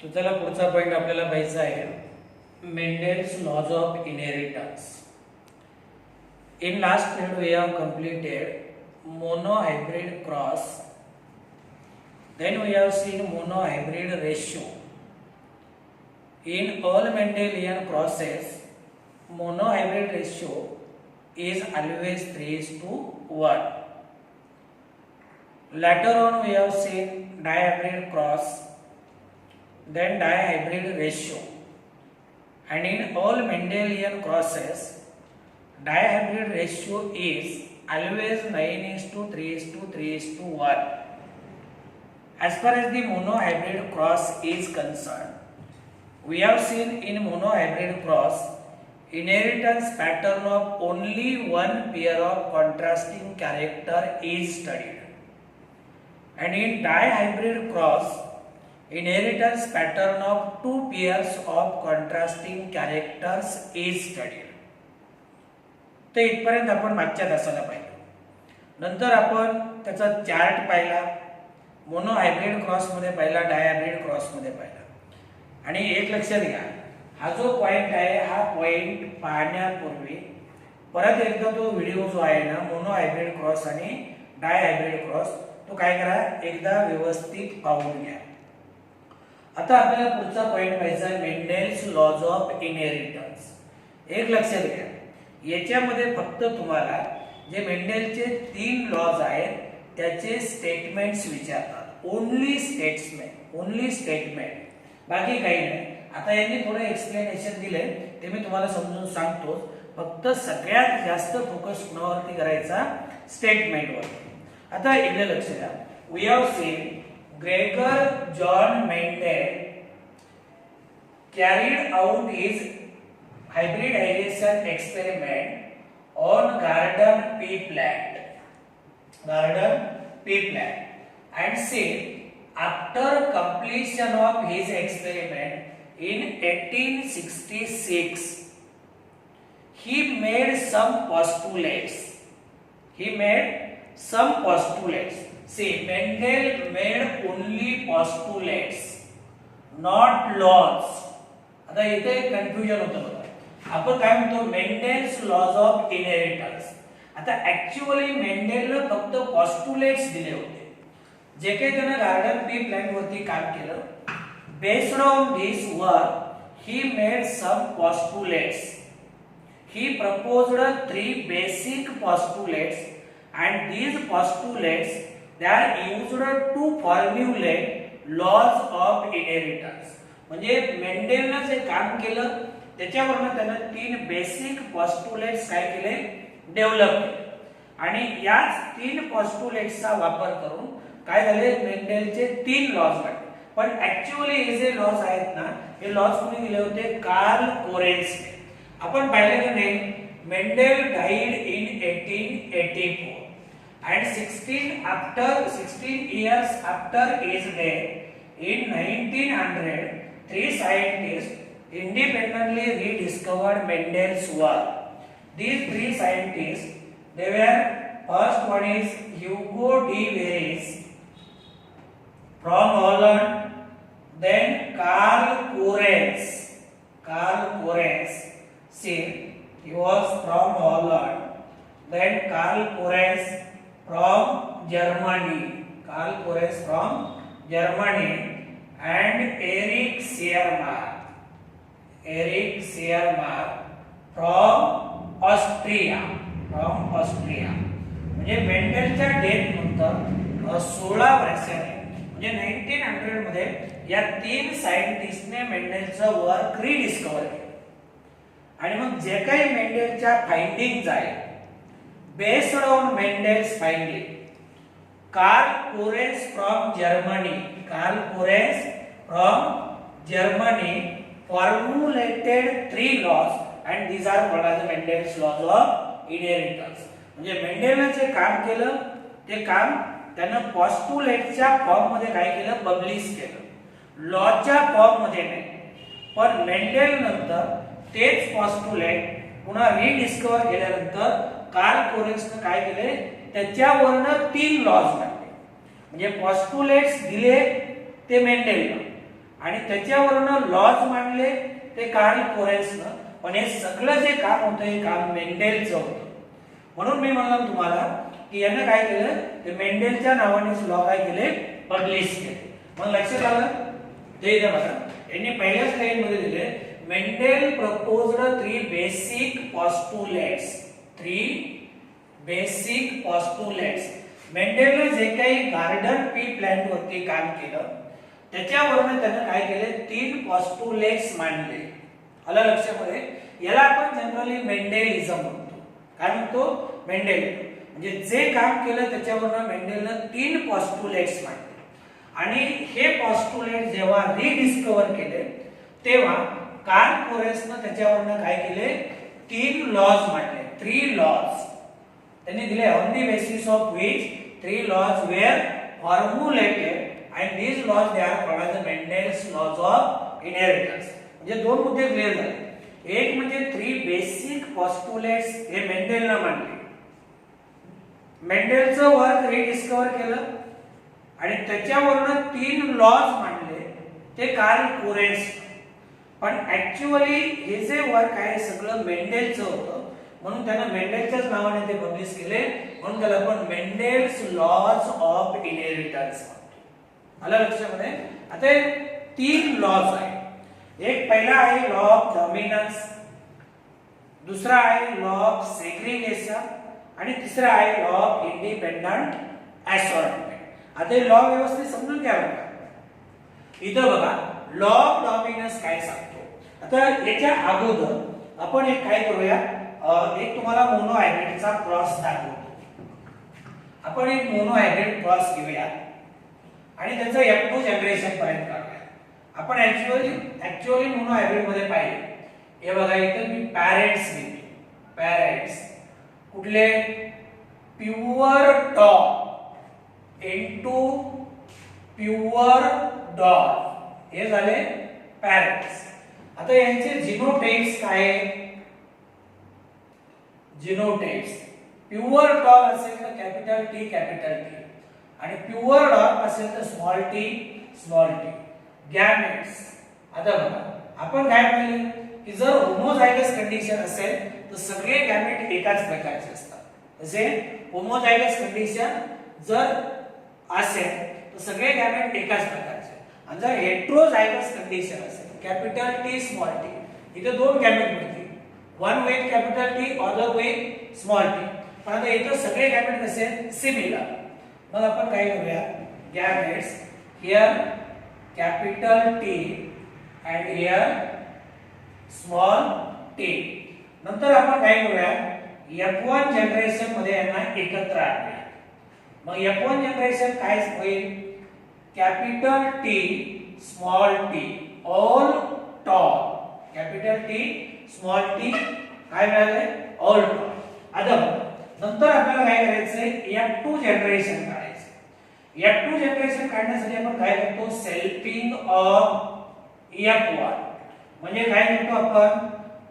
तो चला पुढचा पॉइंट आपल्याला पाहायचा आहे Mendel's laws of inheritance. In last period we have completed monohybrid cross, then we have seen monohybrid ratio. In all Mendelian crosses monohybrid ratio is always 3:1. Later on we have seen dihybrid cross, then dihybrid ratio, and in all Mendelian crosses dihybrid ratio is always 9:3:3:1. As far as the monohybrid cross is concerned, we have seen in monohybrid cross inheritance pattern of only one pair of contrasting character is studied, and in dihybrid cross inheritance pattern of two pairs of contrasting characters is studied. तर इथपर्यंत आपण मागच्या तासाला पाहिलं. नंतर आपण त्याचा chart पाहिला, मोनोहायब्रिड क्रॉस मध्ये पाहिला, डायहायब्रिड क्रॉस मध्ये पाहिला. आणि एक लक्षात घ्या, हा जो पॉइंट आहे हा पॉइंट पाहण्यापूर्वी परत एकदा तो व्हिडिओ जो आहे ना मोनोहायब्रिड क्रॉस आणि डायहायब्रिड क्रॉस तो काय करा एकदा व्यवस्थित पाहून घ्या. आता आपल्याला पुढचा पॉइंट पाहायचा आहे मेंडेल्स लॉज ऑफ इनहेरिटन्स. एक लक्षात घ्या, याच्यामध्ये फक्त तुम्हाला जे मेंडेलचे 3 लॉज आहेत त्याचे स्टेटमेंट्स विचारतात. ओनली स्टेटमेंट, बाकी काही नाही. आता यांनी थोडे एक्सप्लेनेशन दिले ते मी तुम्हाला समजून सांगतो. फक्त सगळ्यात जास्त फोकस कुणावरती करायचा, स्टेटमेंटवर. आता इकडे लक्ष द्या. We have seen Gregor John Mendel carried out his hybridization experiment on garden pea plant, and said after completion of his experiment in 1866 he made some postulates. See, Mendel made only postulates, not laws. आता इथे confusion होतं बघा. आपण काय म्हणतो Mendel's laws of inheritance. आता actually मेंडेलने फक्त postulates दिले होते. जे काही त्याने गार्डन पी प्लांट वरती काम केलं, based on this work he made some postulates. He proposed 3 basic postulates and these postulates they are used to formulate laws of inheritance. म्हणजे मेंडेलने जे काम केलं त्याच्यावरून त्याने 3 बेसिक पॉस्टुलेट्स काय केले, डेव्हलप केले. आणि याच 3 पॉस्टुलेट्सचा वापर करून काय झाले, मेंडेलचे 3 लॉज बनले. पण ऍक्च्युअली हे जे लॉज आहेत ना हे लॉज कोणी दिले होते, कार्ल कोरेन्सने. आपण पाहिलेलं नाही, Mendel died in 1884 and 16 years after his death in 1900 3 scientists independently rediscovered Mendel's work. These 3 scientists, they were, first one is Hugo de Vries from Holland, then Carl Courens. See, he was from Holland, then Carl Courens from Germany, and Erich Siermar from Austria. म्हणजे मेंडेलच्या death नंतर 16 वर्षांनी म्हणजे 1900 मध्ये या 3 सायंटिस्टने मेंडेलचं work rediscover केलं. आणि मग जे काही मेंडेलच्या फाइंडिंग्ज आहेत based on Mendel's finding, Carl Courens from Germany formulated 3 laws and these are called as Mendel's laws of inheritance. म्हणजे मेंडेलने जे काम केलं ते काम त्यानं पॉस्टुलेटच्या फॉर्म मध्ये काय केलं, पब्लिश केलं. लॉच्या फॉर्म मध्ये नाही. पण मेंडेल नंतर तेच पॉस्टुलेट पुन्हा रिडिस्कवर केल्यानंतर कार्ल कोरेन्सने काय केले, त्याच्यावरनं 3 लॉज बनले. म्हणजे पॉस्टुलेट्स दिले ते मेंडेलने आणि त्याच्यावरनं लॉज मांडले ते कार्ल कोरेन्सनं. पण हे सगळं जे काम होतं हे काम मेंडेलचं होतं. म्हणून मी म्हणलं तुम्हाला की यानं काय केलं, ते मेंडेलच्या नावानेच लॉ काय केले, पब्लिश केले. मग लक्षात आलं ते इथे बघा, यांनी पहिल्या स्लाइड मध्ये दिले Mendel proposed 3 basic postulates. 3 basic postulates. मेंडेलने जे काही गार्डन पी प्लांट वरती काम केलं त्याच्यावरून त्याने काय केले, 3 पॉस्टुलेट्स मांडले. आलं लक्षामध्ये. याला आपण जनरली मेंडेलिझम म्हणतो. काय म्हणतो, मेंडेल. म्हणजे जे काम केलं त्याच्यावरून मेंडेलने 3 पॉस्टुलेट्स मांडले. आणि हे पॉस्टुलेट जेव्हा रिडिस्कवर केले तेव्हा कार्ल कोरेन्सने त्याच्यावरून काय केले, 3 लॉज मांडले. 3 लॉज त्यांनी दिले, on the basis of which 3 laws were formulated and these laws they are called as the Mendel's laws of inheritance. म्हणजे दोन मुद्दे क्लिअर झाले. एक म्हणजे 3 बेसिक पॉस्टुलेट्स हे मेंडेलने मांडले. मेंडेलचं वर्क रिडिस्कवर केलं आणि त्याच्यावरून 3 लॉज मांडले ते कार्ल कोरेन्स. पण ऍक्च्युअली हे जे वर्क आहे सगळं मेंडेलचं होतं, म्हणून त्याने मेंडेलच्याच नावाने ते पब्लिश केले. म्हणून त्याला आपण मेंडेल्स लॉज ऑफ इनहेरिटन्स. आलं लक्षामध्ये. आता 3 लॉज आहे. एक पहिला आहे लॉ ऑफ डॉमिनन्स, दुसरा आहे लॉ ऑफ सेग्रीगेशन आणि तिसरा आहे लॉ ऑफ इंडिपेंडंट असॉर्टमेंट. आता हे लॉ व्यवस्थित समजून घ्या बघा. इथं बघा लॉ ऑफ डॉमिनन्स काय सांगतो. आता याच्या अगोदर आपण एक काय करूया, एक तुम्हाला मोनो हायब्रिडचा क्रॉस दाखवतो. आपण एक मोनो हायब्रिड क्रॉस घेऊया आणि त्याचं F2 जनरेशन पर्यंत काढूया. आपण ऍक्च्युअली मोनो हायब्रिड मध्ये पाहिले, हे बघा इथे मी पॅरेंट्स घेतो. पॅरेंट्स कुठले, pure dog into pure dog, हे झाले पॅरेंट्स. आता यांचे जीनोटाइप्स काय आहे, जीनोटाइप्स प्युअर डॉग असेल तर कॅपिटल टी कॅपिटल टी आणि प्युअर डॉग असेल तर small T small T. Gametes. आता बघा आपण काय पाहिले की जर होमोझायगस कंडिशन असेल तर सगळे गॅमेट एकाच प्रकारचे असतात. जसे होमोझायगस कंडिशन जर असेल तर सगळे गॅमेट एकाच प्रकारचे. आणि जर हेटेरोझायगस कंडिशन असेल कॅपिटल टी स्मॉल टी, इथे 2 गॅमेट मिळतील, one with capital T other with small T. पण आता इथे सगळे गॅमेट कसे सिमिलर. मग आपण काय करूया, gametes here capital T and here small T. नंतर आपण काय करूया, F1 जनरेशन मध्ये यांना एकत्र आणूया. मग F1 जनरेशन काय होईल, capital T small T all tall, capital T small T काय मिळाले, ऑल टॉल. आता नंतर आपल्याला काय करायचंय, F2 जनरेशन काढायचं. F2 जनरेशन काढण्यासाठी आपण काय करतो, सेल्फिंग ऑफ F1. म्हणजे काय करतो आपण,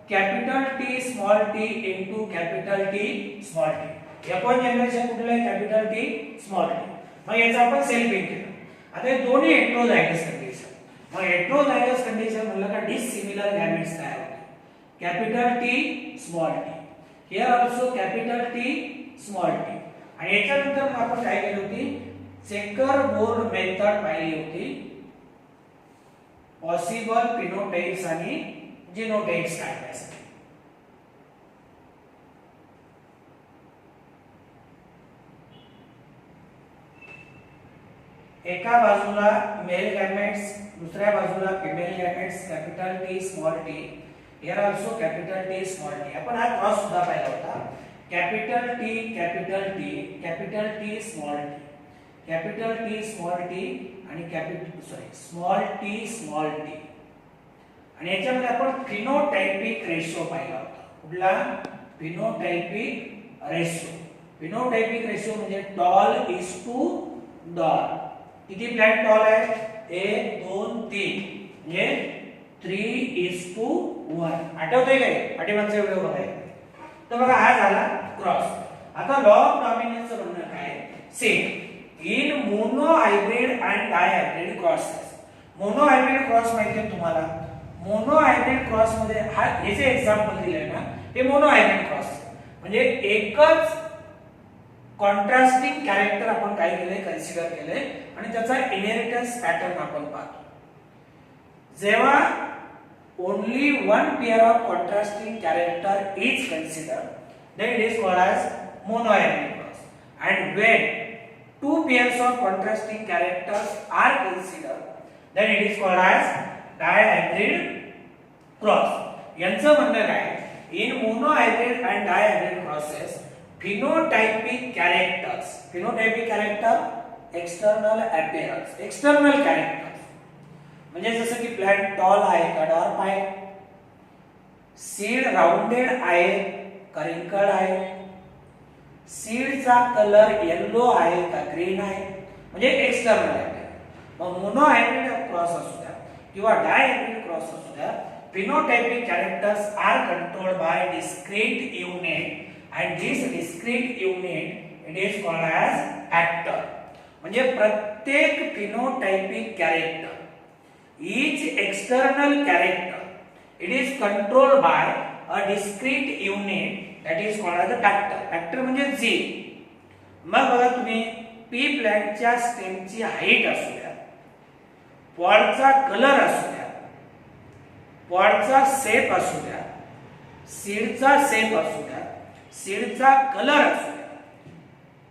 capital T small T into capital T small T. F1 generation कुठलं आहे, कॅपिटल टी स्मॉल टी. मग याचं आपण सेल्फिंग केलं. आता हे दोन्ही हेटेरोझायगस कंडिशन. मग हेटेरोझायगस कंडिशन म्हणलं का डिसिमिलर गॅमेट्स तयार होतात. Capital T small T, here also capital T small T. आणि याच्यानंतर आपण काय केली होती, चेकर बोर्ड मेथड पाहिली होती, पॉसिबल फिनोटाइप्स आणि जीनोटाइप्स काढण्यासाठी. एका बाजूला मेल गॅमेट्स, दुसऱ्या बाजूला female gametes, capital T small T, here also capital T small T. आपण हा क्रॉस सुद्धा पाहिला होता, capital T capital T small T, capital T small T आणि स्मॉल टी. आणि याच्यामध्ये आपण फिनोटाइपिक रेशो पाहिला होता. कुठला, फिनोटाइपिक रेशो. फिनोटाइपिक रेशो म्हणजे टॉल इज टू डॉल. किती प्लॅंट टॉल आहे, 1 2 3 म्हणजे 3:1. आठवतंय काय, पाठीमागचा व्हिडिओ बघायचा. तर बघा हा झाला क्रॉस. आता लॉ ऑफ डॉमिनन्सचं म्हणणं काय, same in monohybrid and dihybrid crosses. Monohybrid cross माहिती आहे तुम्हाला. मोनो हायब्रिड क्रॉस मध्ये हे जे एक्झाम्पल दिलंय ना हे मोनो हायब्रिड क्रॉस म्हणजे एकच कॉन्ट्रास्टिंग कॅरेक्टर आपण काय केलंय कन्सिडर केलंय आणि त्याचा इनहेरिटन्स पॅटर्न आपण पाहतो. जेव्हा only one pair of contrasting character is considered, then it is called as monohybrid cross. And when two pairs of contrasting characters are considered, then it is called as dihybrid cross. यांचं म्हणणं काय, in monohybrid and dihybrid crosses phenotypic character external appearance, external characters म्हणजे जसं की plant tall आहे का dark आहे, seed rounded आहे का रिंकल आहे, सीडचा कलर येलो आहे का ग्रीन आहे म्हणजे एक्सटर्नल आहे. मग मोनो हायब्रिड क्रॉस असू द्या किंवा डाय हायब्रिड क्रॉस असू द्या, phenotypic characters are controlled by discrete unit and this discrete unit it is called as factor. म्हणजे प्रत्येक phenotypic character each external character it is controlled by a discrete unit that is called as a factor. factor म्हणजे g. मग बघा तुम्ही P प्लांटच्या स्टेमची height असू द्या, पॉडचा colour असू द्या, पॉडचा शेप असू द्या, सीडचा शेप असू द्या, सीडचा कलर असू द्या,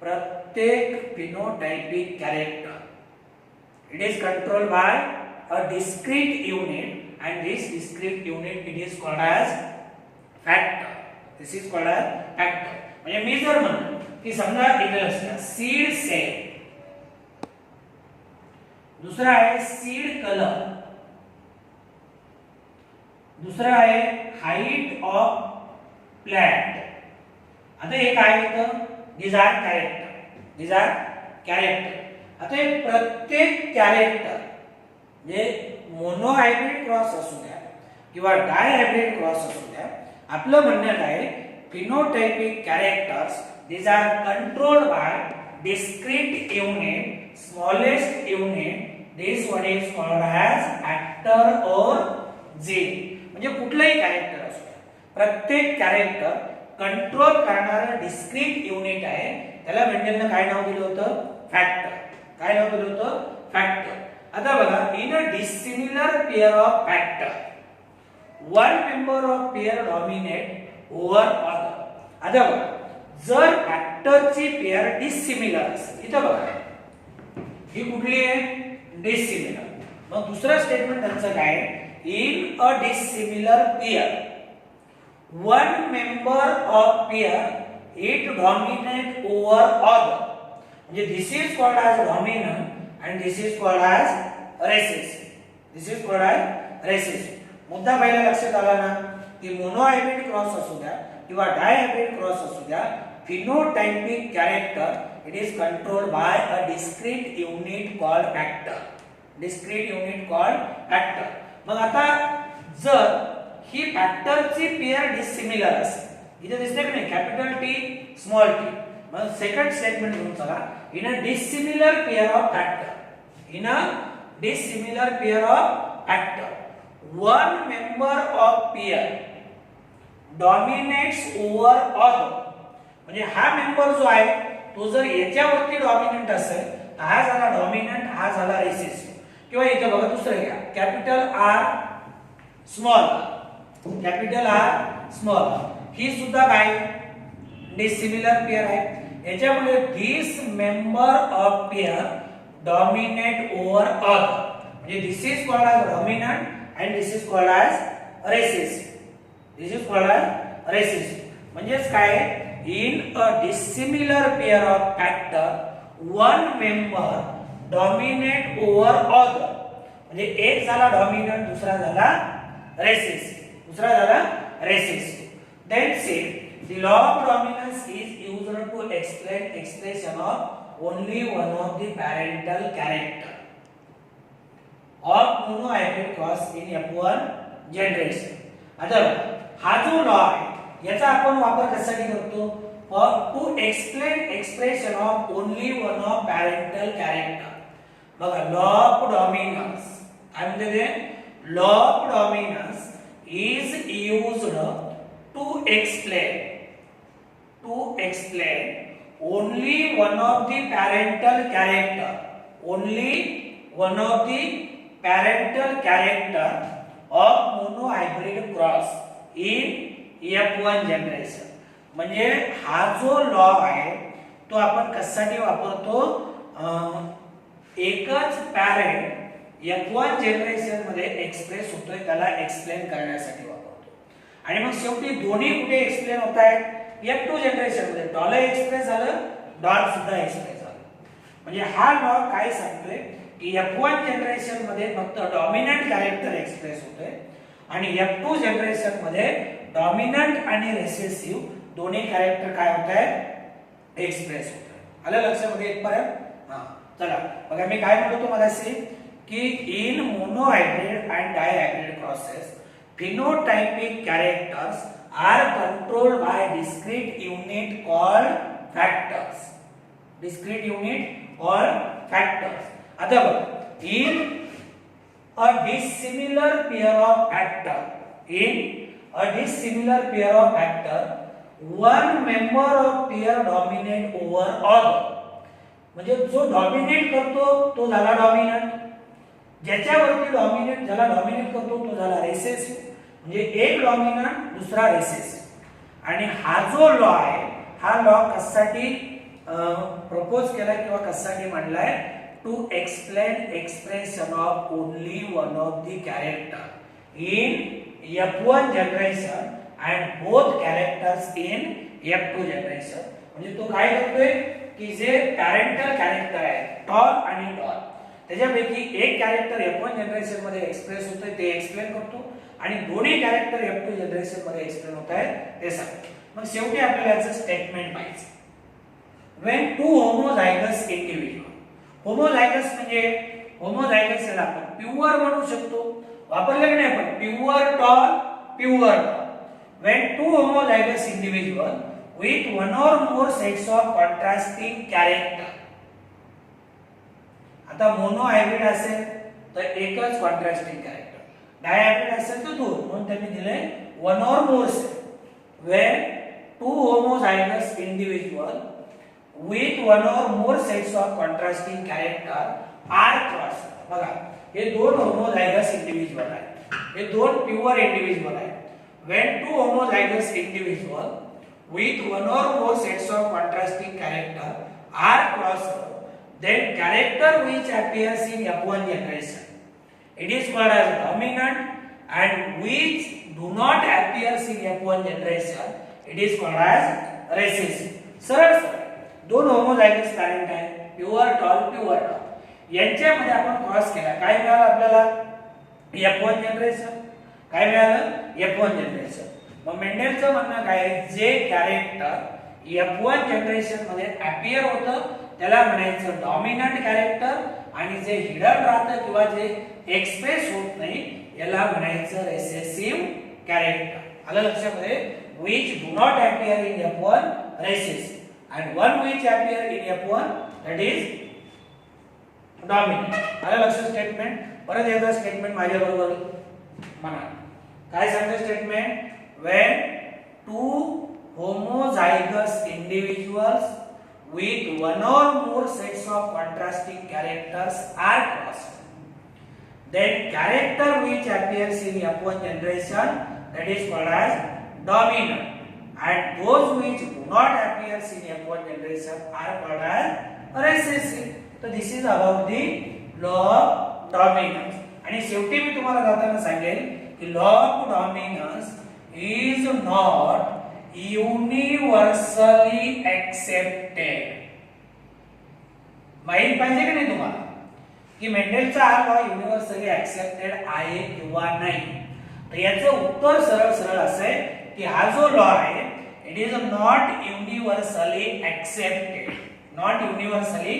प्रत्येक phenotypic character it is controlled by a discrete unit and this discrete unit it is called as factor. This is called as factor. म्हणजे मी जर म्हणतो की समजा इथे असतं सीड सेट, दुसरा आहे सीड कलर, दुसरा आहे हाईट ऑफ प्लांट. आता हे काय होतं डिझायर कॅरेक्टर. आता हे प्रत्येक कॅरेक्टर म्हणजे मोनो हायब्रिड क्रॉस असू द्या किंवा डाय हायब्रिड क्रॉस असू द्या, आपलं म्हणणं काय phenotypic characters these are controlled by discrete unit, smallest unit, this one is called as factor or g. म्हणजे कुठलाही कॅरेक्टर असू द्या, प्रत्येक कॅरेक्टर कंट्रोल करणारा डिस्क्रीट युनिट आहे, त्याला मेंडलने काय नाव दिलं होतं फॅक्टर. काय नाव दिलं होतं फॅक्टर. आता बघा in a dissimilar pair of factor one member of pair dominate over other. आता बघा जर फॅक्टरची पेयर डिसिमिलर असेल, इथं बघा ही कुठली आहे डिसिमिलर. मग दुसरं स्टेटमेंट त्यांचं काय in a dissimilar pair one member of pair it dominate over other. म्हणजे this is called as dominant and this is called as recessive. This is called as recessive. मुद्दा पहिला लक्षात आला ना की मोनो हायब्रिड क्रॉस असू द्या किंवा डाय हायब्रिड क्रॉस असू द्या, phenotypic character it is controlled by a discrete unit called factor. Discrete unit called factor. मग आता जर ही फॅक्टरची पेयर डिसिमिलर असेल, इथे दिसते की नाही कॅपिटल टी स्मॉल टी. मग सेकंड स्टेटमेंट घेऊन चला in a dissimilar pair of factor, in a dissimilar pair of factor one member of pair dominates over other. म्हणजे हा मेंबर जो आहे तो जर याच्यावरती डॉमिनंट असेल तर हा झाला डॉमिनंट, हा झाला रिसेसिव्ह. किंवा इथे बघा दुसरं घ्या capital R small, capital R small, ही सुद्धा काय डिसिमिलर पेयर आहे. याच्यामुळे this member of pair dominate over other. म्हणजे this is called as dominant and this is called as recessive. This is called as recessive. म्हणजेच काय in a dissimilar pair of factor one member dominate over other. म्हणजे एक झाला dominant, दुसरा झाला recessive, दुसरा झाला रेसेसिव्ह. देन से the law of dominance is used to explain expression of only one of the parental character of monohybrid cross in F1 generation. आता हा जो लॉ आहे याचा आपण वापर कशासाठी करतो to explain expression of only one of parental character. बघा लॉ ऑफ डॉमिनन्स काय म्हणते ते law of dominance is used to explain only one of the parental character of monohybrid cross in F1 generation. म्हणजे हा जो law आहे तो आपण कशासाठी वापरतो, एकच पॅरेंट F1 जनरेशन मध्ये एक्सप्रेस होतोय त्याला एक्सप्लेन करण्यासाठी वापरतो. आणि मग शेवटी दोन्ही कुठे एक्सप्लेन होत आहेत, F2 जनरेशन मध्ये डॉलर एक्सप्रेस झालं, डॉट सुद्धा एक्सप्रेस झालं. म्हणजे हा लॉ काय सांगतोय की F1 जनरेशन मध्ये फक्त डॉमिनंट कॅरेक्टर एक्सप्रेस होतोय आणि F2 जनरेशन मध्ये डॉमिनंट आणि रिसेसिव्ह दोन्ही कॅरेक्टर काय होत आहेत, एक्सप्रेस होत आहेत. आलं लक्षामध्ये इथपर्यंत? हां चला बघा मी काय म्हणतो तुम्हाला असे की in monohybrid and dihybrid crosses phenotypic characters are controlled by discrete unit called factors. आता बघ in a dissimilar pair of factor one member of pair dominate over other. म्हणजे जो डॉमिनेट करतो तो झाला डॉमिनंट, ज्याच्यावरती डॉमिनेट ज्याला डॉमिनेट करतो तो झाला रिसेसिव्ह. म्हणजे एक डॉमिनंट दुसरा रिसेसिव्ह. आणि हा जो लॉ आहे हा लॉ कशासाठी प्रपोज केला किंवा कशासाठी मांडलाय, to explain expression of only one of the character in F1 generation and both characters in F2 generation. म्हणजे तो काय करतोय की जे पॅरेंटल कॅरेक्टर आहे टॉल आणि डॉल त्याच्यापैकी एक कॅरेक्टर F1 जनरेशन मध्ये एक्सप्रेस होतोय ते एक्सप्लेन करतो आणि दोन्ही कॅरेक्टर F2 जनरेशन मध्ये एक्सप्लेन होत आहेत ते सांगतो. मग शेवटी आपल्याला याचं स्टेटमेंट पाहिजे. When two homozygous individual, homozygous म्हणजे होमोझायगस याला आपण प्युअर म्हणू शकतो, वापरले की नाही आपण pure tall pure tall. When two homozygous individual with one or more sets of contrasting character. आता मोनो हायब्रिड असेल तर एकच कॉन्ट्रास्टिंग कॅरेक्टर, डायहायब्रिड असेल तर दोन, म्हणून त्यांनी दिले one or more set. When two homozygous individual with one or more sets of contrasting character are cross. बघा हे दोन होमोझायगस इंडिव्हिज्युअल आहेत, हे दोन प्युअर इंडिव्हिज्युअल आहेत. When two homozygous individual with one or more sets of contrasting character are crossed, then character which appears in F1 generation, it is called as dominant, and which do not appears in F1 generation, it is called as recessive. सरळ दोन homozygous parent आहेत, pure tall, यांच्यामध्ये आपण cross केला, काय मिळालं आपल्याला F1 generation, काय मिळालं F1 जनरेशन. मग मेंडेलचं म्हणणं काय, जे कॅरेक्टर F1 जनरेशन मध्ये अपीअर होतं त्याला म्हणायचं डॉमिनंट कॅरेक्टर आणि जे हिडन राहतं किंवा जे एक्सप्रेस होत नाही याला म्हणायचं रिसेसिव्ह कॅरेक्टर. आलं लक्षामध्ये, which do not appear in F1 recessive and one which appear in F1 that is dominant. आलं लक्षात स्टेटमेंट. परत एकदा स्टेटमेंट माझ्या बरोबर म्हणा. काय सांगतं statement, when two homozygous individuals with one or more sets of contrasting characters are crossed, then character which appears in F1 generation that is called as dominant, and those which do not appear in F1 generation are called as recessive. So this is about the law of dominance. आणि शेवटी मी तुम्हाला जाताना सांगेल की law of dominance is not universally accepted. माहित पाहिजे की नाही तुम्हाला की मेंडेलचा हा लॉ युनिव्हर्सली ऍक्सेप्टेड आहे किंवा नाही. तर याचं उत्तर सरळ सरळ असं आहे की हा जो लॉ आहे it is not universally accepted. Not universally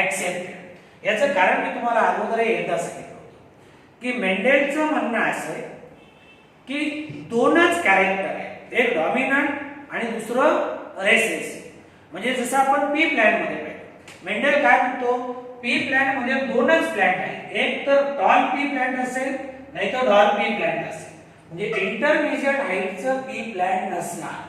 accepted याचं कारण मी तुम्हाला अगोदर एकदा सांगितलं होतं की मेंडेलचं म्हणणं असं आहे की दोनच कॅरेक्टर आहेत, एक डॉमिनंट आणि दुसरं रेसेसिव्ह. म्हणजे जसं आपण पी प्लॅन मध्ये पाहिलं, मेंडेल काय म्हणतो पी प्लांट मध्ये दोनच प्लांट आहे, एक तर टॉल पी प्लांट असेल नाही तर डॉल पी प्लांट असेल, म्हणजे इंटरमिजिएट हाईटचं पी प्लांट नसणार,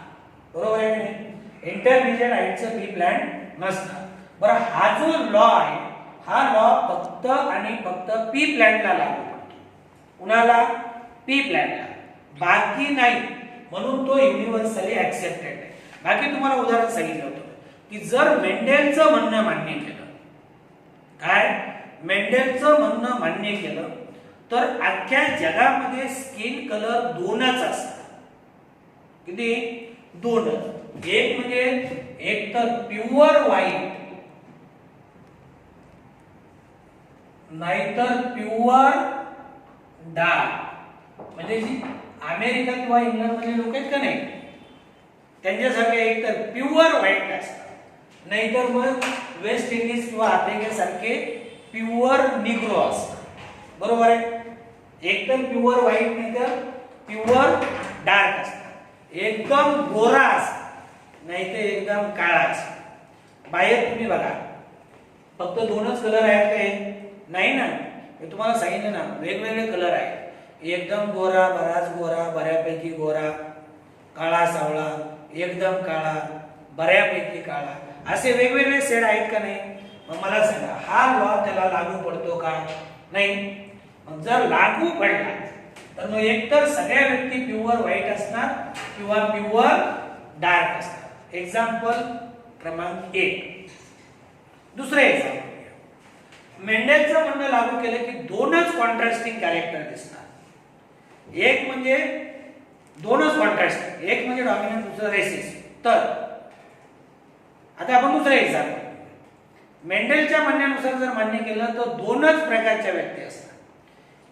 बरोबर आहे की नाही? इंटरमिजिएट हाईटचं पी प्लांट नसणार. बरं, हा जो लॉ आहे हा लॉ फक्त आणि फक्त पी प्लांटला लागू पडतो. कुणाला? पी प्लांटला, बाकी नाही, म्हणून तो युनिव्हर्सली ऍक्सेप्टेड आहे. बाकी तुम्हाला उदाहरण सांगितलं होतं की जर मेंडेलचं म्हणणं मान्य केलं, काय मेंडेलचं म्हणणं मान्य केलं तर अख्ख्या जगामध्ये स्किन कलर दोनच असतात. किती? दोनच. एक म्हणजे एक तर प्युअर व्हाईट नाहीतर प्युअर डार्क. म्हणजे जी अमेरिका किंवा इंग्लंड मध्ये लोक आहेत का नाही, त्यांच्यासारखे एक तर प्युअर व्हाईट असतात नाहीतर मग वेस्ट इंडिज किंवा आफ्रिकेसारखे प्युअर निग्रो असतात, बरोबर आहे? एक तर प्युअर व्हाईट नाही तर प्युअर डार्क असतात, एकदम गोरा असतात नाही तर एकदम काळा असतात. बाहेर तुम्ही बघा फक्त दोनच कलर आहेत काय? नाही ना, मी तुम्हाला सांगितलं ना वेगवेगळे कलर आहेत. एकदम गोरा, बराच गोरा, बऱ्यापैकी गोरा, काळा सावळा, एकदम काळा, बऱ्यापैकी काळा, असे वेगवेगळे शेड आहेत का नाही? मग मला सांगा हा लॉ त्याला लागू पडतो का? नाही. मग जर लागू पडला तर मग एकतर सगळ्या व्यक्ती प्युअर व्हाईट असणार किंवा प्युअर डार्क असणार. एक्झाम्पल क्रमांक 1. दुसरे एक्झाम्पल, मेंडेलचं म्हणणं लागू केलं की दोनच कॉन्ट्रास्टिंग कॅरेक्टर दिसणार. एक म्हणजे दोनच कॉन्ट्रास्ट, एक म्हणजे डॉमिनंट दुसरा रेसिस्ट. तर आता आपण दुसरं एक्झाम्पल, मेंडेलच्या म्हणण्यानुसार जर मान्य केलं तर दोनच प्रकारच्या व्यक्ती असतात.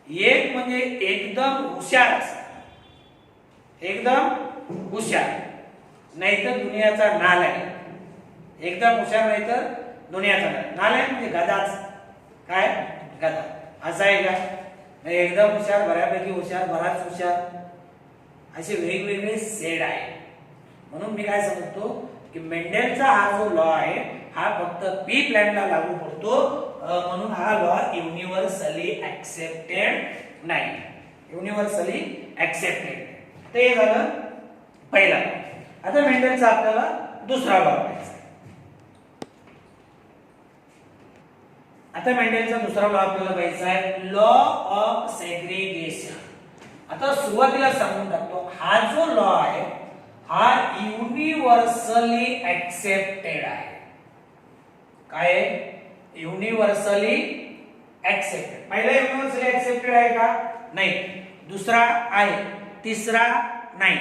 एक म्हणजे एकदम हुशार असतात, एकदम हुशार नाहीतर दुनियाचा नालायक. एकदम हुशार नाहीतर दुनियाचा नालायक म्हणजे गदाच. काय? गदा. असा आहे का? एकदम हुशार, बऱ्यापैकी हुशार, बराच हुशार, असे वेगवेगळे शेड आहे. म्हणून मी काय सांगतो की मेंडेलचा हा जो लॉ आहे हा फक्त पी प्लांटला लागू पडतो, म्हणून हा लॉ युनिव्हर्सली ऍक्सेप्टेड नाही. Universally accepted. ते झालं पहिला. आता मेंडेलचा आपल्याला दुसरा लॉ पाहायचा. आता मेंडेलचा दुसरा लॉ आपल्याला पाहायचा आहे, लॉ ऑफ सेग्रीगेशन. आता सुरुवातीला सांगून टाकतो हा जो लॉ आहे हा युनिव्हर्सली ऍक्सेप्टेड आहे. काय? Universally accepted. पहिला युनिव्हर्सली ऍक्सेप्टेड आहे का? नाही. दुसरा आहे, तिसरा नाही.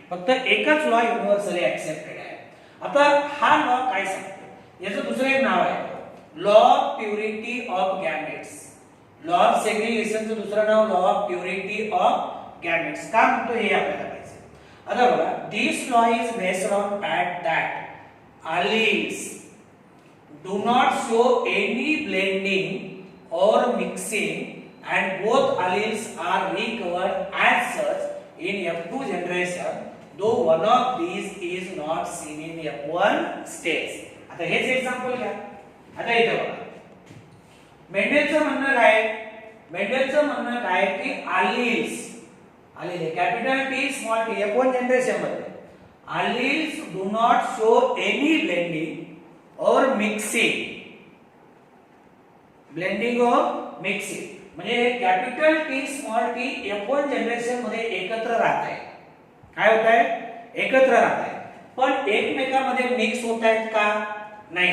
फक्त एकच लॉ युनिव्हर्सली ऍक्सेप्टेड आहे. आता हा लॉ काय सांगतो? याचं दुसरं एक नाव आहे law of purity of gametes. Law of सेग्रीगेशनचं दुसरं नाव law of purity of gametes. का म्हणतो हे आपल्याला पाहिजे. आता बघा, this law is based on fact that alleles do not show any blending or mixing and both alleles are recovered as such in F2 generation, though one of these is not seen in F1 stage. आता हेच example घ्या. आता इथे बघा, मेंडेलचं म्हणणं काय? मेंडेलचं म्हणणं काय की alleles आलेले capital T small T F1 generation मध्ये alleles do not show any blending or mixing. blending or mixing म्हणजे capital T small T F1 generation मध्ये एकत्र राहत आहे. काय होत आहे? एकत्र राहत आहे. पण एकमेकांमध्ये मिक्स होत आहेत का? नाही,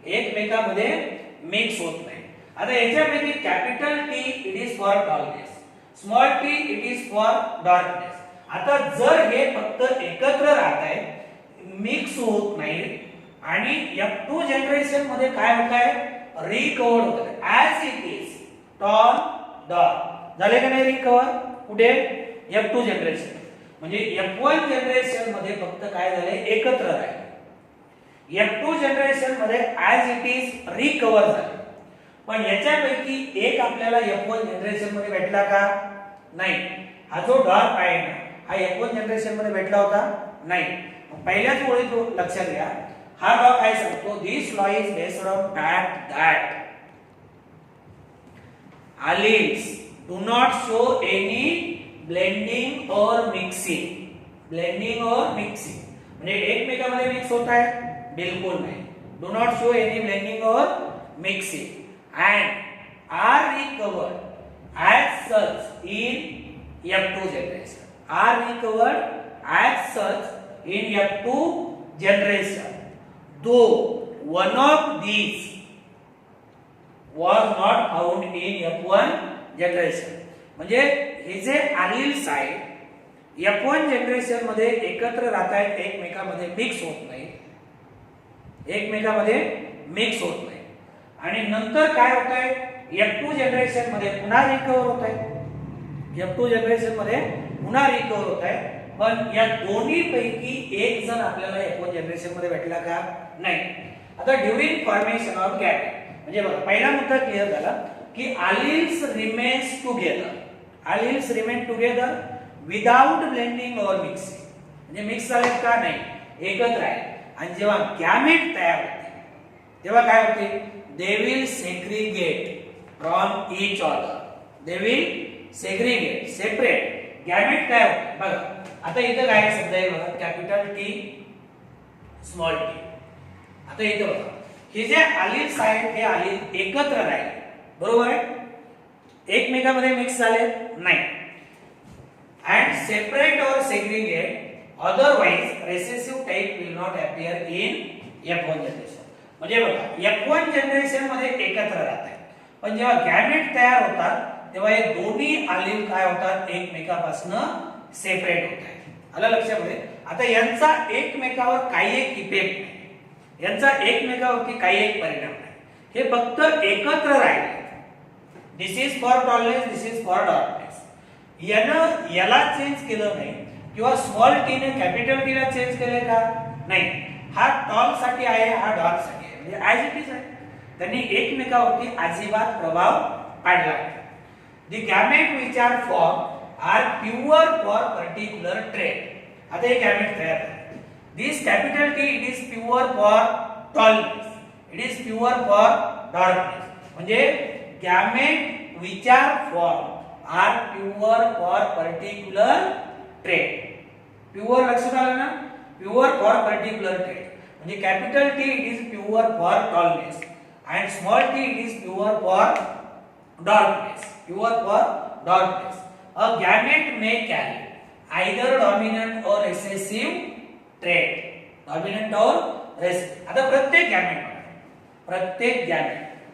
एकमेकांमध्ये मिक्स होत नाही. आता याच्यापैकी capital T it is for tallness, small T it is for darkness. आता जर हे फक्त एकत्र राहत आहे, मिक्स होत नाही आणि F2 जनरेशन मध्ये काय होत आहे? रिकव्हर होत आहे as it is tall dark. झाले का नाही रिकव्हर? कुठे? F2 generation. म्हणजे F1 जनरेशन मध्ये फक्त काय झाले? एकत्र राहिले. F2 जनरेशन मध्ये ऍज इट इज रिकव्हर झाले. पण याच्यापैकी एक आपल्याला F1 जनरेशन मध्ये भेटला का? नाही. हा जो डार्क आहे ना हा F1 जनरेशन मध्ये भेटला होता? नाही. पहिल्याच ओळीत लक्षात घ्या, हा लॉ काय सांगतो? This law is based on fact that alleles do not show any blending or mixing. blending or mixing म्हणजे एकमेकांमध्ये मिक्स होत आहे बिलकुल नाही. do not show any blending or mixing and are recovered as such in F2 generation. are recovered as such in F2 generation, though one of these was not found in F1 generation. म्हणजे हे जे alleles आहेत F1 generation मध्ये एकत्र राहत आहेत, एकमेकांमध्ये mix होत नाही, एकमेकांमध्ये मिक्स होत नाही. आणि नंतर काय होत आहे F2 जनरेशन मध्ये पुन्हा रिकव्हर होत आहे. F2 जनरेशन मध्ये पुन्हा रिकव्हर होत आहे. पण या दोन्ही पैकी एक जण आपल्याला F1 जनरेशन मध्ये भेटला का? नाही. आता ड्युरिंग फॉर्मेशन ऑफ गॅमेट म्हणजे बघा पहिला मुद्दा क्लिअर झाला की alleles remains together. alleles remain together without blending or mixing. म्हणजे मिक्स झाले का? नाही, एकत्र आहे. आणि जेव्हा गॅमेट तयार होते तेव्हा काय होते? they will segregate from each other. they will segregate, separate. Gamete तयार होते. बघा आता इथं काय शब्द आहे बघा, कॅपिटल टी स्मॉल टी. आता इथं बघा हे जे alleles आहेत हे alleles एकत्र राहिले, बरोबर आहे, एकमेकांमध्ये मिक्स झाले नाही. and separate or segregate, otherwise recessive type will not appear in F1 generation. म्हणजे बघा F1 जनरेशन मध्ये एकत्र राहतात, पण जेव्हा गॅमेट तयार होतात तेव्हा हे दोन्ही allele काय होतात? एकमेकांपासून सेपरेट होतात. आलं लक्षामध्ये? आता यांचा एकमेकावर काही एक इफेक्ट नाही, यांचा एकमेकावरती काही एक परिणाम नाही, हे फक्त एकत्र राहिले. This is for tallness, this is for dwarfness. यानं याला चेंज केलं नाही किंवा स्मॉल टी ने कॅपिटल टी ला चेंज केले का? नाही. हा टॉल साठी आहे, हा डॉर्क साठी आहे, म्हणजे ऍज इट इज आहे. त्यांनी एकमेकावरती अजिबात प्रभाव पाडला नाही. The gamete which are form are pure for particular trait. आता हे गॅमेट तयार आहे. This capital T it is pure for tallness, it is pure for dwarfness. म्हणजे gamete which are form are pure for particular trait. pure लक्षात आलं ना? pure for particular trait म्हणजे capital T it is pure for tallness and small t it is pure for darkness. pure for darkness. A gamete may carry either dominant or recessive trait. dominant or recessive. आता प्रत्येक gamete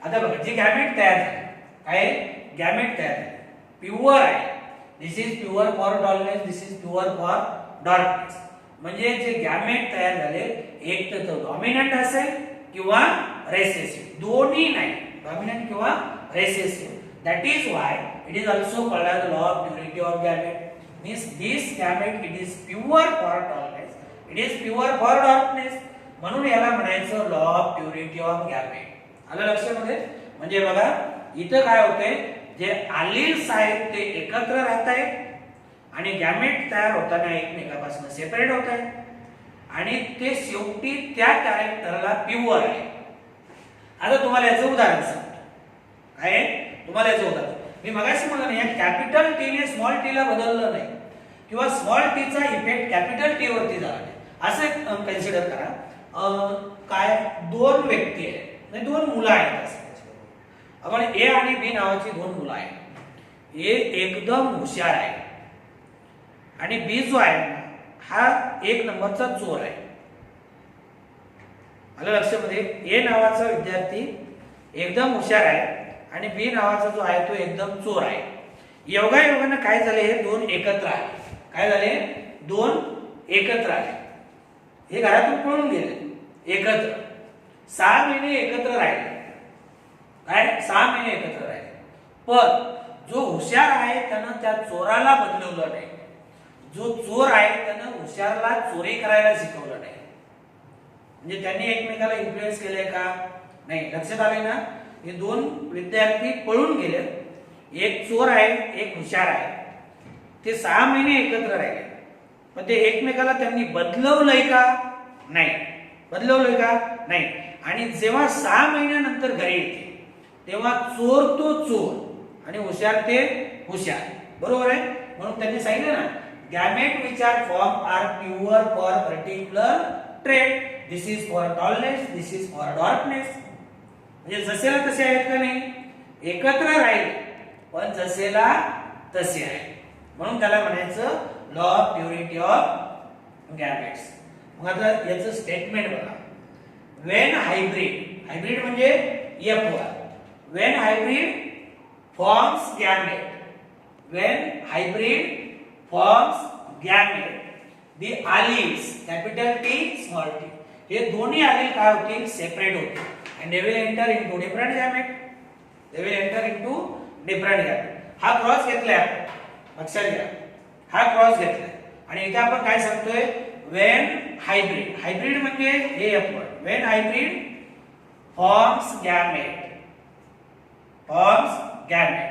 आता बघा जी gamete तयार झाली काय? Gamete तयार झाली pure आहे. This is pure for tallness, this is pure for dwarfness. म्हणजे जे गॅमेट तयार झाले एक तर तो डॉमिनंट असेल किंवा रेसेसिव्ह, दोन्ही नाही, डॉमिनंट किंवा recessive. That is why it is also called as law of purity of gamete. Means this gamete it is pure for tallness, it is pure for darkness, म्हणून याला म्हणायचं law of purity of gamete. आलं लक्षामध्ये? म्हणजे बघा इथं काय होते, जे alleles आहेत ते एकत्र राहत आहेत आणि गॅमेट तयार होताना एकमेकांपासून सेपरेट होत आहेत आणि ते शेवटी त्या कॅरेक्टरला प्युअर आहे. आता तुम्हाला याचं उदाहरण सांगतो. काय तुम्हाला याचं उदाहरण? मी मगाशी म्हणलं ना, या कॅपिटल टी ने स्मॉल टी ला बदललं नाही किंवा स्मॉल टी चा इफेक्ट कॅपिटल टी वरती झाला नाही. असे कन्सिडर करा काय दोन व्यक्ती आहेत, दोन मुलं आहेत. आपण ए आणि बी नावाची दोन मुलं आहेत. ए एकदम हुशार आहे आणि बी जो आहे हा एक नंबरचा चोर आहे. आलं लक्षामध्ये? ए नावाचा विद्यार्थी एकदम हुशार आहे आणि बी नावाचा जो आहे तो एकदम चोर आहे. योगायोगाने काय झाले, हे दोन एकत्र आले. काय झाले? दोन एकत्र आले. हे घरातून पळून गेले एकत्र. 6 महिने एकत्र राहिले. काय 6 महिने एकत्र राहिले. पण जो हुशार आहे त्यानं त्या चोराला बदलवलं नाही, जो चोर आहे त्यानं हुशारला चोरी करायला शिकवलं नाही. म्हणजे त्यांनी एकमेकाला इन्फ्लुएन्स केले का? नाही. लक्षात आले ना? हे दोन विद्यार्थी पळून गेले. एक चोर आहे, एक हुशार आहे. ते 6 महिने एकत्र राहिले, पण ते एकमेकाला त्यांनी बदलवलंय का? नाही. बदलवलंय का? नाही. आणि जेव्हा 6 महिन्यानंतर घरी येते तेव्हा चोर तो चोर आणि हुशार ते हुशार, बरोबर आहे. म्हणून त्यांनी सांगितलं ना, gamete which are form are pure for particular trait. This is for tallness, this is for dwarfness. म्हणजे जसेला तसे आहेत का नाही, एकत्र राहील पण जसेला तसे आहे. म्हणून त्याला म्हणायचं law of purity of gametes. मग आता याचं स्टेटमेंट बघा. व्हेन हायब्रिड, हायब्रिड म्हणजे F1, when hybrid forms gamete, when hybrid forms gamete, the alleles capital T small t, हे दोन्ही allele काय होतील, सेपरेट होतील and they will enter into different gamete. They will enter into different gamete. हा cross घेतलाय आपण, लक्षात घ्या, हा क्रॉस घेतलाय आणि इथे आपण काय सांगतोय, when hybrid, hybrid म्हणजे हे F1, when hybrid forms gamete, forms gamete,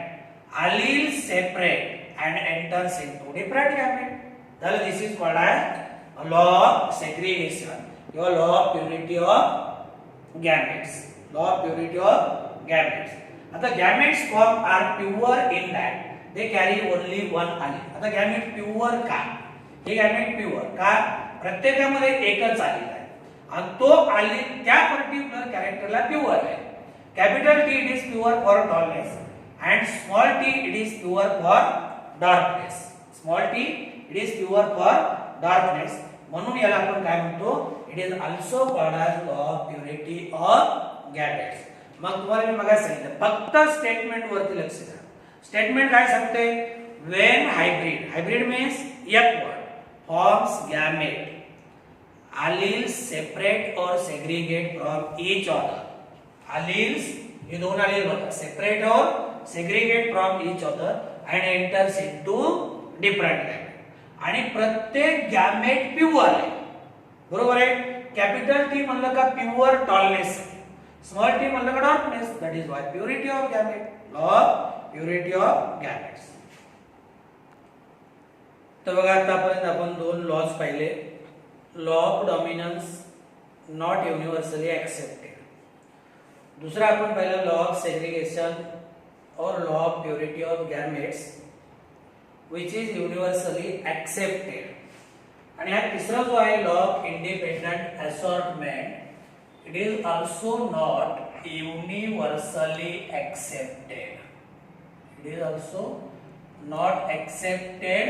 alleles separate and enters into different gamete. Then this is called as law of segregation, your law of purity of gametes, law of purity of gametes. आता gametes form are pure in that they carry only one allele. आता gamete pure का, हे gamete pure का, प्रत्येकामध्ये एकच allele आहे आणि तो allele त्या पर्टिक्युलर कॅरेक्टरला प्युअर आहे. Capital T it is pure for tallness and small t it is pure for darkness. Small t it is pure for darkness. म्हणून याला आपण काय म्हणतो, it is also called as law of purity of gametes. मग तुम्हाला मी मगाच सांगितलं, फक्त statement वरती लक्ष द्या. स्टेटमेंट काय सांगते, when hybrid, hybrid means F1 forms gamete, alleles separate or segregate from each other. Alleles, हे दोन alleles बघा, separate or segregate from each other and enters into different gamete. आणि प्रत्येक गॅमेट प्युअर आहे, बरोबर आहे. कॅपिटल T म्हणलं का प्युअर टॉलनेस, स्मॉल t म्हणलं का darkness. That is why purity of gamete, law of purity of gametes. तर बघा आतापर्यंत आपण दोन लॉज पाहिले. Law of dominance not universally accepted. दुसरा आपण पाहिला लॉ ऑफ सेग्रिगेशन और law of purity of gametes which is universally accepted. आणि हा तिसरा जो आहे law of independent assortment, it is also not universally accepted. It is also not accepted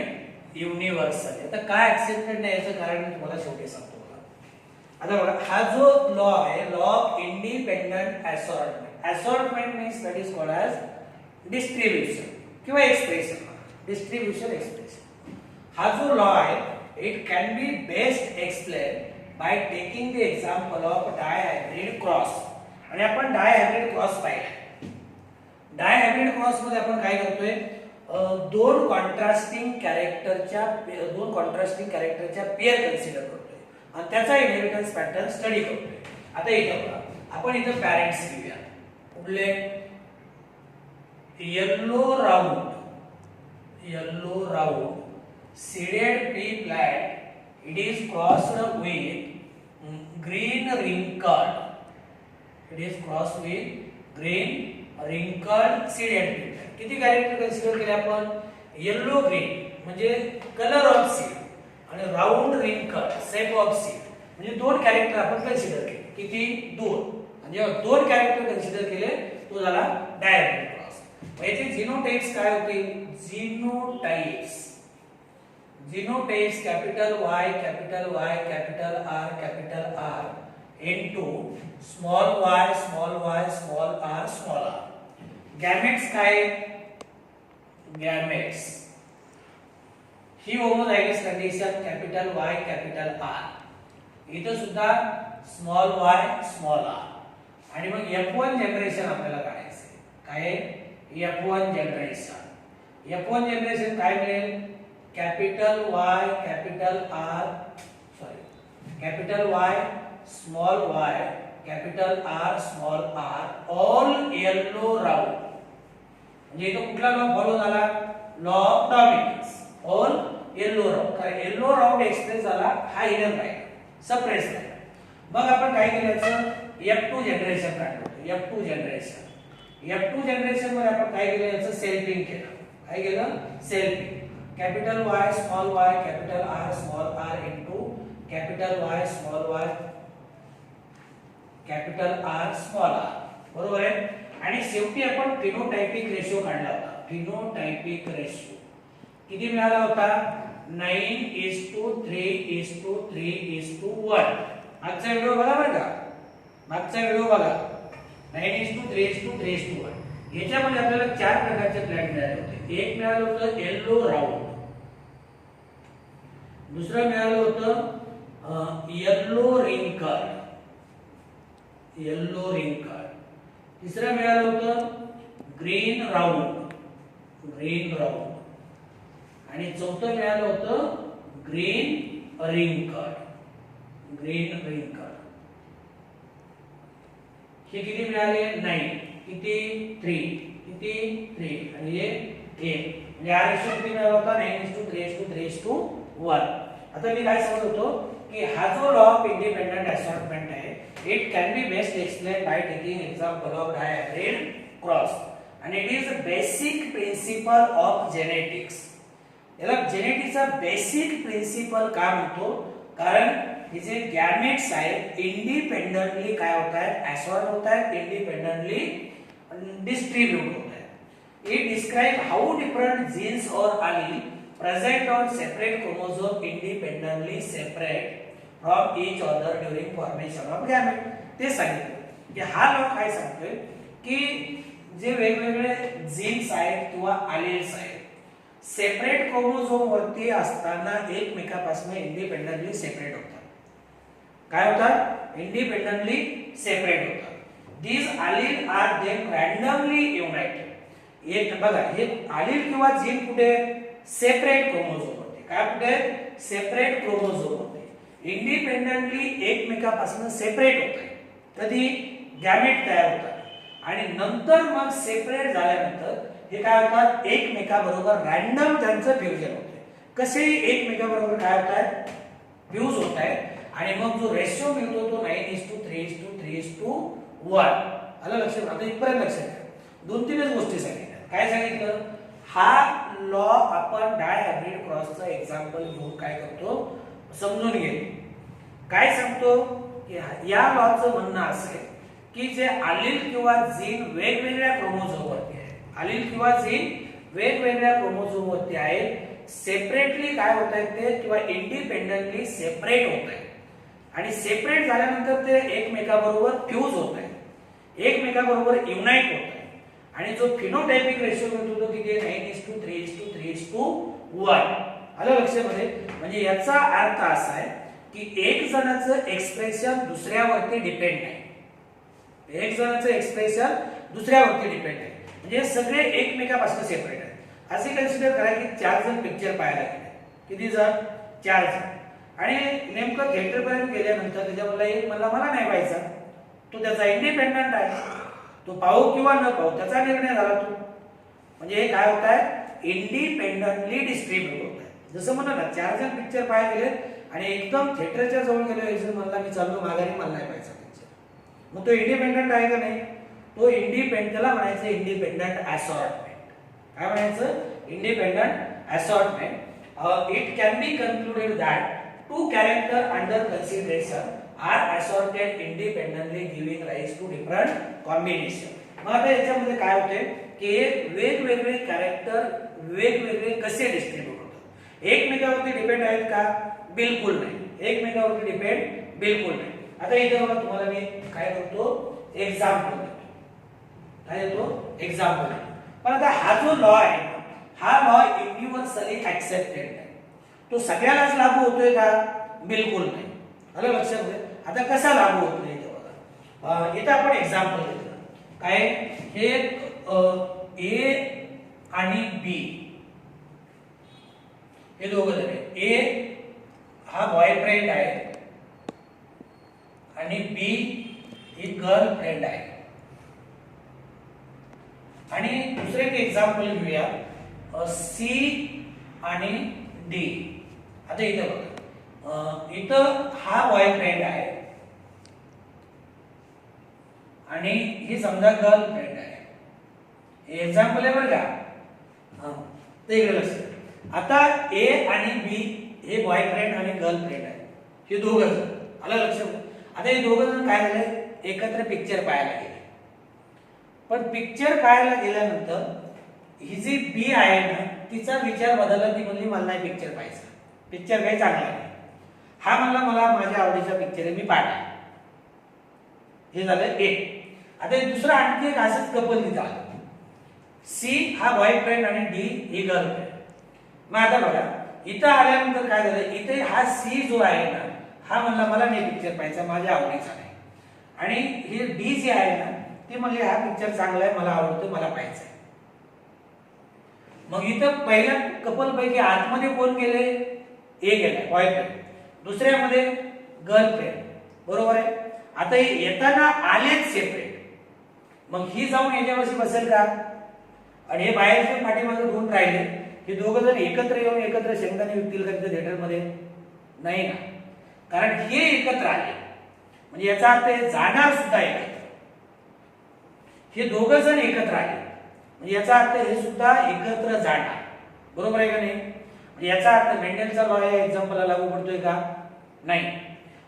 universally. आता काय accepted नाही याचं कारण मी तुम्हाला शेवटी सांगतो बघा. आता बघा हा जो लॉ आहे, law of independent assortment. Assortment means that is called as distribution किंवा एक्सप्रेशन. डिस्ट्रीब्युशन एक्सप्रेशन हा जो लॉ आहे, it can be best explain by taking the example of dihybrid cross. आणि आपण डायहायब्रिड क्रॉस पाहिला. डायहायब्रिड क्रॉस मध्ये आपण काय करतोय, दोन कॉन्ट्रास्टिंग कॅरेक्टरच्या पेअर कन्सिडर करतोय आणि त्याचा इनहेरिटन्स पॅटर्न स्टडी करतोय. आता इथे बघा, आपण इथे पॅरेंट्स घेऊया. कुठले, yellow round seeded pea plant, it is crossed with green wrinkled, it is crossed with green wrinkled seeded pea plant. किती कॅरेक्टर कन्सिडर केले आपण, येलो ग्रीन म्हणजे कलर ऑफ सीड आणि round wrinkled shape of seed, म्हणजे दोन character आपण consider केले. किती, दोन. म्हणजे दोन कॅरेक्टर कन्सिडर केले तो झाला डायहायब्रिड क्रॉस. याचे जीनोटाइप्स काय होतील, genotypes capital Y capital R into small y small r small r. Gametes काय, गॅमेट्स ही homozygous condition capital Y capital R. इथे सुद्धा स्मॉल y स्मॉल r. आणि मग F1 जनरेशन आपल्याला काढायचे. काय, F1 जनरेशन. F1 जनरेशन काय मिळेल, capital Y capital R capital Y small y capital R small r all yellow round. म्हणजे इथे कुठला लॉ फॉलो झाला, law of dominance, all yellow round. कारण येलो राऊंड एक्सप्रेस झाला हा हिडन राईट, सप्रेस राईट. मग आपण काय केलं, F2 जनरेशन काढलं. F2 जनरेशन, F2 जनरेशन मध्ये आपण काय केलं, याचं सेल्फिंग केलं. काय केलं, selfing. Capital Y small y capital R small r into capital Y small y capital R small r, बरोबर आहे. आणि शेवटी आपण फिनोटायपिक रेशो काढला होता. फिनोटायपिक रेशो किती मिळाला होता, 9:3:3:1. मागचा व्हिडिओ बघा बरं का, मागचा व्हिडिओ बघा. 9:3:3:1. याच्यामध्ये आपल्याला 4 प्रकारचे प्लॅट मिळाले होते. एक मिळालं होतं येलो राऊंड, दुसरं मिळालं होतं yellow ring card, yellow ring card. तिसरं मिळालं होतं ग्रीन राऊंड, ग्रीन राऊंड. आणि चौथं मिळालं होतं green ring card, green ring card. हे किती मिळाले, 9. किती, 3. किती, 3. आणि हे 1. म्हणजे हा रेशो किती मिळाला होता, 9:3:3:1. आता मी काय सांगत होतो की हा जो लॉ ऑफ इंडिपेंडेंट असॉर्टमेंट आहे, it can be best explain by taking example of dihybrid cross. आणि it is basic principle of genetics. याला जेनेटिक्सचा बेसिक प्रिन्सिपल का म्हणतो, कारण हे जे गॅमेट्स आहेत इंडिपेंडेंटली काय होत आहेत, असॉर्ट होत आहेत, इंडिपेंडेंटली डिस्ट्रीब्यूट होत आहेत. It describe how different genes और allele present on separate chromosome independently separate from each other during formation of gamete. ते सांगितलं की हा लॉ काय सांगतोय की जे वेगवेगळे जीन्स आहेत किंवा allele आहेत सेपरेट क्रोमोझोम वरती असताना एकमेकांपासून इंडिपेंडेंटली सेपरेट होतात. काय होतात, इंडिपेंडेंटली सेपरेट होतात. These allele are then randomly united. एक बघा, हे allele किंवा जीन कुठे, सेपरेट क्रोमोझोम होते. काय कुठे, सेपरेट क्रोमोझोम होते. इंडिपेंडेंटली एकमेकांपासून सेपरेट होतात. कधी, गॅमेट तयार होतात. आणि नंतर मग सेपरेट झाल्यानंतर हे काय होतात, एकमेकांबरोबर रॅन्डम त्यांचं फ्युजन होते. कसे एकमेकांबरोबर काय होत आहेत, फ्यूज होत आहेत. आणि मग जो रेशो मिळतो तो 9:3:3:1. आलं लक्षात, आता इथपर्यंत लक्षात घ्या. 2-3 गोष्टी सांगितल्या. काय सांगितलं, हा लॉ आपण डायहायब्रिड क्रॉसचं एक्झाम्पल घेऊन काय करतो, समजून घेतो. काय सांगतो की या लॉचं म्हणणं असं आहे की जे allele किंवा जीन वेगवेगळ्या क्रोमोझोम वरती आहे, allele किंवा जीन वेगवेगळ्या क्रोमोझोम वरती आहे, सेपरेटली काय होत आहेत ते किंवा इंडिपेंडेंटली सेपरेट होत आहेत. आणि सेपरेट झाल्यानंतर ते एकमेकांबरोबर फ्यूज होत आहेत, एकमेकांबरोबर युनाइट होत आहेत. आणि जो फिनोटायपिक रेशो मिळतो तो किती आहे, 9:3:3:1. आलं लक्षामध्ये. म्हणजे याचा अर्थ असा आहे की एक जणाचं एक्सप्रेशन दुसऱ्यावरती डिपेंड आहे, एक जणाचं एक्सप्रेशन दुसऱ्यावरती डिपेंड आहे. म्हणजे सगळे एकमेकांपासून सेपरेट आहेत. असे कन्सिडर करा की 4 जण पिक्चर पाहायला गेले. किती जण, 4 जण. आणि नेमकं थिएटर पर्यंत गेल्यानंतर त्याच्यामधला एक मला नाही पाहायचा, तो त्याचा इंडिपेंडंट आहे, तो पाहू किंवा न पाहू त्याचा निर्णय झाला तो. म्हणजे हे काय होत आहे, इंडिपेंडंटली डिस्ट्रीब्यूट होत आहे. जसं म्हणा ना, 4 जण पिक्चर पाहायला गेले आणि एकदम थिएटरच्या जवळ गेलो, एक जण म्हणला मी चाललो माघारी, मला नाही पाहायचा पिक्चर. मग तो इंडिपेंडंट आहे का नाही, तो इंडिपेंडंट, त्याला म्हणायचं इंडिपेंडंट असॉर्टमेंट. काय म्हणायचं, independent assortment. It can B concluded that 2 characters under consideration are assorted independently giving rise to different combination. मग आता याच्यामध्ये काय होते की वेगवेगळे कॅरेक्टर वेगवेगळे कसे डिस्ट्रीब्यूट होतात, एकमेकांवरती डिपेंड आहेत का, बिलकुल नाही, एकमेकांवरती डिपेंड बिलकुल नाही. आता इथे बघा, तुम्हाला मी काय करतो, एक्झाम्पल देतो. काय देतो, एक्झाम्पल. पण आता हा जो लॉ आहे, हा लॉ युनिव्हर्सली ऍक्सेप्टेड आहे. तो सगळ्यालाच लागू होतोय का, बिलकुल नाही. आलं लक्षात. आता कसा लागू होत नाही ते बघा. इथं आपण एक्झाम्पल घेतलं. काय, हे ए आणि बी हे दोघं जण आहेत. ए हा बॉयफ्रेंड आहे आणि बी ही गर्लफ्रेंड आहे. आणि दुसरे एक एक्झाम्पल घेऊया, सी आणि डी. आता इथं बघा, इथं हा बॉयफ्रेंड आहे आणि ही समजा गर्लफ्रेंड आहे. एक्झाम्पल आहे बरं का. ते इकडे लक्ष द्या. आता ए आणि बी हे बॉयफ्रेंड आणि गर्लफ्रेंड आहे, हे दोघं जण. आलं लक्षात. आता हे दोघं जण काय झाले, एकत्र पिक्चर पाहायला गेले. पण पिक्चर पाहायला गेल्यानंतर ही जी बी आहे ना, तिचा विचार बदलला. ती म्हणली मला नाही पिक्चर पाहायचा, पिक्चर काही चांगला नाही. हा म्हणला मला माझ्या आवडीचा पिक्चर आहे, मी पाहणार. हे झालं एक. आता दुसरा आणखी एक असंच कपल तिथं आलं. सी हा बॉयफ्रेंड आणि डी ही गर्लफ्रेंड. मग आता बघा इथं आल्यानंतर काय झालं, इथे हा सी जो आहे ना, हा म्हणला मला नाही पिक्चर पाहायचा, माझ्या आवडीचा नाही. आणि ही डी जी आहे ना, ती म्हणली हा पिक्चर चांगला आहे, मला आवडतो, मला पाहायचा आहे. मग इथं पहिल्या कपल पैकी आतमध्ये कोण गेले, ए गेला बॉयफ्रेंड, दुसऱ्यामध्ये गर्लफ्रेंड. बरोबर आहे. आता हे येताना आलेच सेपरेट. मग ही जाऊन याच्यापाशी बसेल का, आणि हे बाहेरच्या पाठीमागे दोन राहिले, हे दोघं जण एकत्र येऊन एकत्र शेंगदाणे विकतील का तिथे थिएटरमध्ये, नाही ना. कारण हे एकत्र आले म्हणजे याचा अर्थ हे जाणार सुद्धा एकत्र. हे दोघं जण एकत्र आले म्हणजे याचा अर्थ हे सुद्धा एकत्र जाणार. बरोबर आहे का नाही. म्हणजे याचा अर्थ मेंडेलचा लॉ या एक्झाम्पलला लागू पडतोय का, नाही.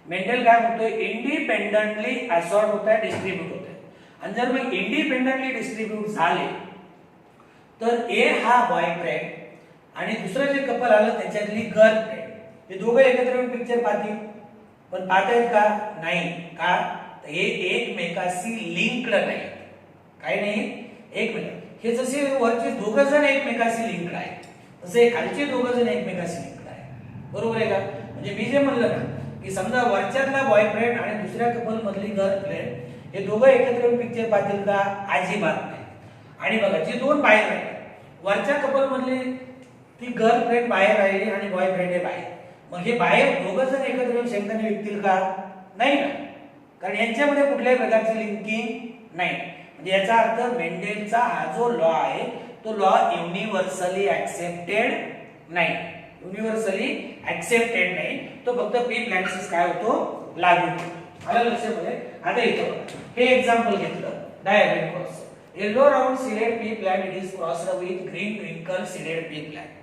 मेंडेल काय म्हणतोय, इंडिपेंडेंटली असॉर्ट होत आहे, डिस्ट्रीब्यूट होत आहे. आणि जर मग इंडिपेंडेंटली डिस्ट्रीब्यूट झाले तर ए हा बॉयफ्रेंड आणि दुसरं जे कपल आलं त्याच्यातली गर्लफ्रेंड, हे दोघं एकत्र येऊन पिक्चर पाहतील. पण पाहतायत का, नाही. का, हे एकमेकाशी लिंक्ड नाही. काय नाही, एकमेक. हे जसे वरचे दोघं जण एकमेकाशी लिंक्ड आहे, तसे खालचे दोघं जण एकमेकाशी लिंक्ड आहे. बरोबर आहे का. म्हणजे मी जे म्हणलं ना की समजा वरच्यातला बॉयफ्रेंड आणि दुसऱ्या कपल मधली गर्लफ्रेंड हे दोघं एकत्र येऊन पिक्चर पाहतील का, अजिबात नाही. आणि बघा जी दोन बाहेर राहिले, वरच्या कपल मधली ती गर्लफ्रेंड बाहेर राहिली आणि बॉयफ्रेंड हे बाहेर, मग हे बाहेर दोघं जण एकत्र येऊन शेंगदाणे विकतील का, नाही ना. कारण यांच्यामध्ये कुठल्याही प्रकारची लिंकिंग नाही. म्हणजे याचा अर्थ मेंडेलचा हा जो लॉ आहे तो लॉ युनिव्हर्सली ऍक्सेप्टेड नाही. युनिव्हर्सली ऍक्सेप्टेड नाही, तो फक्त पी प्लॅन्स काय होतो, लागू होतो. आलं लक्षामध्ये. आता इथं हे एक्झाम्पल घेतलं, diagram cross. Yellow round seeded P plant it is crossed with green twinkle seeded P plant.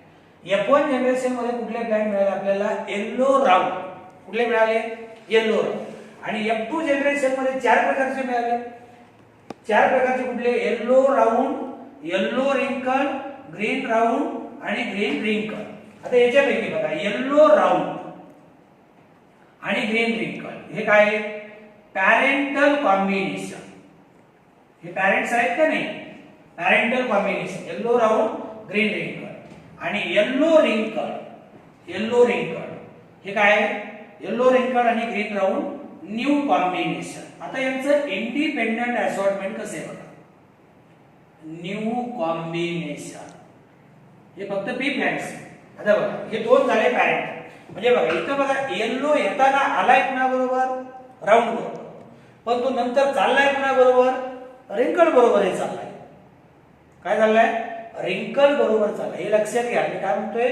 F1 generation मध्ये कुठले प्लांट मिळाले आपल्याला, येलो राउंड. कुठले मिळाले, येलो राउंड. आणि F2 जनरेशन मध्ये चार प्रकारचे मिळाले. चार प्रकारचे कुठले, येलो राउंड, येलो रिंकल, ग्रीन राउंड आणि ग्रीन रिंकल. आता याच्यापैकी बघा येलो राउंड आणि ग्रीन रिंकल हे काय, पॅरेंटल कॉम्बिनेशन. हे पॅरेंट्स आहेत का नाही, parental combination. Yellow round, green रिंकल आणि येलो रिंकल. येलो रिंकल हे काय, येलो रिंकल आणि ग्रीन राउंड न्यू कॉम्बिनेशन. आता यांचं इंडिपेंडेंट असॉर्टमेंट कसे बघा, न्यू कॉम्बिनेशन. हे फक्त पी प्लॅन्ट्स. आता बघा हे दोन झाले पॅरेंट. म्हणजे बघा इथं बघा येलो येताना आलाय कुणा बरोबर, राऊंड बरोबर, पण तो नंतर चाललाय कुणा बरोबर, रिंकल बरोबर. हे चाललाय काय चाललाय, रिंकल बरोबर चाललाय. हे लक्षात घ्या. मी काय म्हणतोय,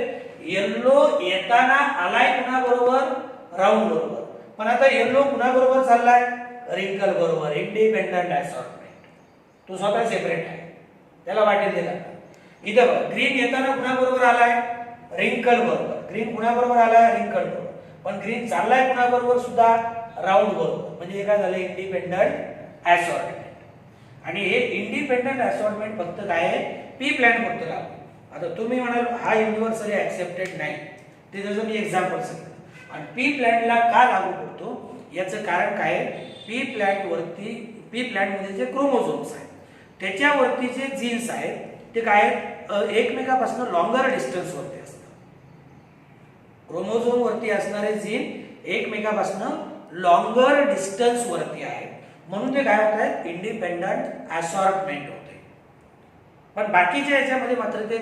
येलो येताना आलाय कुणा बरोबर, राऊंड बरोबर, पण आता येलो कुणा बरोबर चाललाय, रिंकल बरोबर. Independent assortment. तो स्वतः सेपरेट आहे, त्याला वाटेल ते करतात. इथं बघा ग्रीन येताना कुणा बरोबर आलाय, रिंकल बरोबर. ग्रीन कुणा बरोबर आलाय, रिंकल बरोबर, पण ग्रीन चाललाय कुणा बरोबर सुद्धा, राऊंड बरोबर. म्हणजे हे काय झालं, इंडिपेंडेंट असॉर्टमेंट. आणि हे इंडिपेंडेंट असॉर्टमेंट फक्त काय आहे, पी प्लॅन फक्त लागू. आता तुम्ही म्हणाल हा युनिव्हर्सली ऍक्सेप्टेड नाही, ते जसं मी एक्झाम्पल सांगितलं. आणि पी प्लॅनला का लागू पडतो याचं कारण काय आहे, पी प्लॅन वरती, पी प्लॅन मध्ये जे क्रोमोझोम्स आहेत त्याच्यावरती जे जीन्स आहेत ते काय आहेत, एकमेकापासून लॉंगर डिस्टन्स वरती असतात. क्रोमोझोम वरती असणारे जीन एकमेकापासून लॉंगर डिस्टन्स वरती आहेत, म्हणून ते काय होत आहेत, इंडिपेंडंट असॉर्टमेंट होते. पण बाकीच्या याच्यामध्ये मात्र ते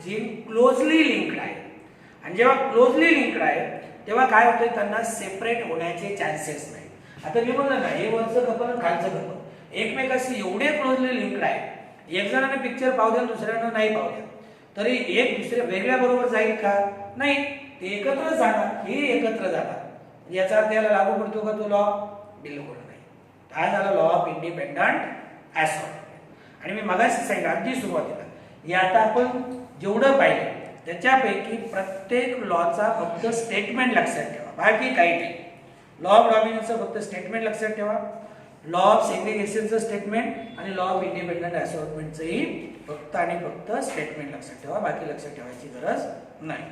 जीन क्लोजली लिंक्ड आहे. आणि जेव्हा क्लोजली लिंक्ड आहे तेव्हा काय होतंय, त्यांना सेपरेट होण्याचे चान्सेस नाही. आता मी म्हणलं ना, हे वरचं कपल आणि खालचं कपल एकमेकाशी एवढे क्लोजली लिंक्ड आहे, एक जणाने पिक्चर पाहू द्या, दुसऱ्यानं नाही पाहू द्या, तरी एक दुसऱ्या वेगळ्या बरोबर जाईल का, नाही. ते एकत्र जाणार, हे एकत्र जाणार. याचा अर्थ याला लागू पडतो का तो लॉ, बिलकुल नाही. हा झाला लॉ ऑफ इंडिपेंडंट असॉर्टमेंट. आणि मी मगाशी सांगितलं अगदी सुरुवातीला हे आता आपण जेवढं पाहिलं त्याच्यापैकी प्रत्येक लॉचा फक्त स्टेटमेंट लक्षात ठेवा, बाकी काही नाही. लॉ ऑफ डॉमिनन्सचं फक्त स्टेटमेंट लक्षात ठेवा, लॉ ऑफ सेग्रिगेशनचं स्टेटमेंट आणि लॉ ऑफ इंडिपेंडंट असॉर्टमेंटचंही फक्त आणि फक्त स्टेटमेंट लक्षात ठेवा, बाकी लक्षात ठेवायची गरज नाही.